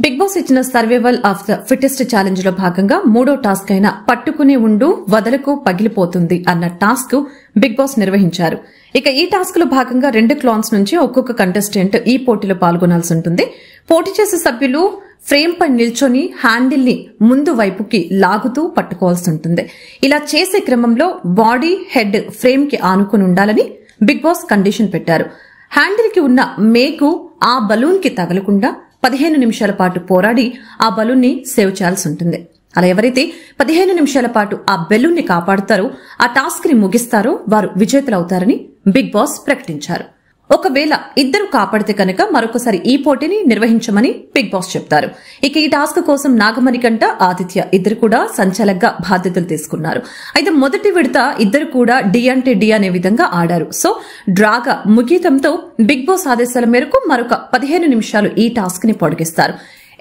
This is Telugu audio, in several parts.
బిగ్ బాస్ ఇచ్చిన survival of the fittest challenge లో భాగంగా మూడో టాస్క్ అయిన పట్టుకునే ఉండు వదలకు పగిలిపోతుంది అన్న టాస్క్ బిగ్ బాస్ నిర్వహించారు. ఇక ఈ టాస్క్ లో భాగంగా 2 క్లాన్స్ నుంచి ఒక్కొక్క కంటెస్టెంట్ ఈ పోటీలో పాల్గొనాల్సి ఉంటుంది. పోటీ చేసే సభ్యులు ఫ్రేమ్ పై నిల్చొని హ్యాండిల్ ని ముందు వైపుకి లాగుతూ పట్టుకోవాల్సి ఉంటుంది. ఇలా చేసే క్రమంలో బాడీ హెడ్ ఫ్రేమ్ కి ఆనుకుని ఉండాలని బిగ్ బాస్ కండిషన్ పెట్టారు. హ్యాండిల్ కి ఉన్న మేకు ఆ బలూన్ కి తగలకుండా 15 నిమిషాల పాటు పోరాడి ఆ బలూన్ ని సేవ్ చేయాల్సి ఉంటుంది. అలా ఎవరైతే 15 నిమిషాల పాటు ఆ బెలూన్ ని కాపాడుతారో, ఆ టాస్క్ ని ముగిస్తారో వారు విజేతలవుతారని బిగ్ బాస్ ప్రకటించారు. ఒకవేళ ఇద్దరు కాపాడితే కనుక మరొకసారి ఈ పోటీని నిర్వహించమని బిగ్ బాస్ చెప్తారు. ఇక ఈ టాస్క్ కోసం నాగమణికంట, ఆదిత్య ఇద్దరు కూడా సంచాలకుగా బాధ్యతలు తీసుకున్నారు. అయితే మొదటి విడత ఇద్దరు కూడా డి అంటే డి అనే విధంగా ఆడారు. సో డ్రాగా ముగియటంతో బిగ్ బాస్ ఆదేశాల మేరకు మరొక 15 నిమిషాలు ఈ టాస్క్ ని పొడిగిస్తారు.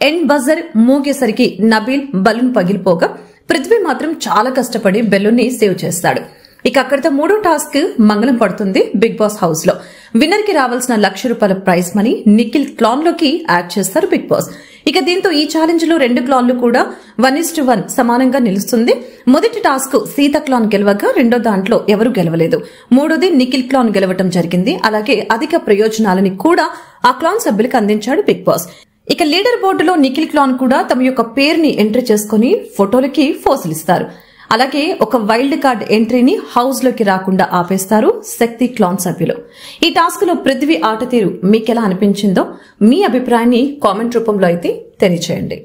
ఎండ్ బజర్ మోగేసరికి నబీల్ బలూన్ పగిలిపోగా పృథ్వీ మాత్రం చాలా కష్టపడి బెలూన్ ని సేవ్ చేస్తాడు. ఇక అక్కడితో మూడో టాస్క్ మంగళం పడుతుంది బిగ్ బాస్ హౌస్ లో. విన్నర్ కి రావాల్సిన ₹1,00,000 ప్రైజ్ మనీ నిఖిల్ క్లాన్ లోకి యాడ్ చేస్తారు బిగ్ బాస్. ఇక దీంతో ఈ ఛాలెంజ్ లో 2 క్లాన్లు కూడా 1:1 సమానంగా నిలుస్తుంది. మొదటి టాస్క్ సీత క్లాన్ గెలవగా రెండో దాంట్లో ఎవరు గెలవలేదు. మూడోది నిఖిల్ క్లాన్ గెలవటం జరిగింది. అలాగే అధిక ప్రయోజనాలని కూడా ఆ క్లాన్ సభ్యులకు అందించాడు బిగ్ బాస్. ఇక లీడర్ బోర్డులో నిఖిల్ క్లాన్ కూడా తమ యొక్క పేరుని ఎంట్రీ చేసుకుని ఫోటోలకి ఫోజులిస్తారు. అలాగే ఒక వైల్డ్ కార్డ్ ఎంట్రీని హౌస్ లోకి రాకుండా ఆపేస్తారు శక్తి క్లాన్ సభ్యులు. ఈ టాస్క్ లో పృథ్వీ ఆట తీరు మీకెలా అనిపించిందో మీ అభిప్రాయాన్ని కామెంట్ రూపంలో అయితే తెలియచేయండి.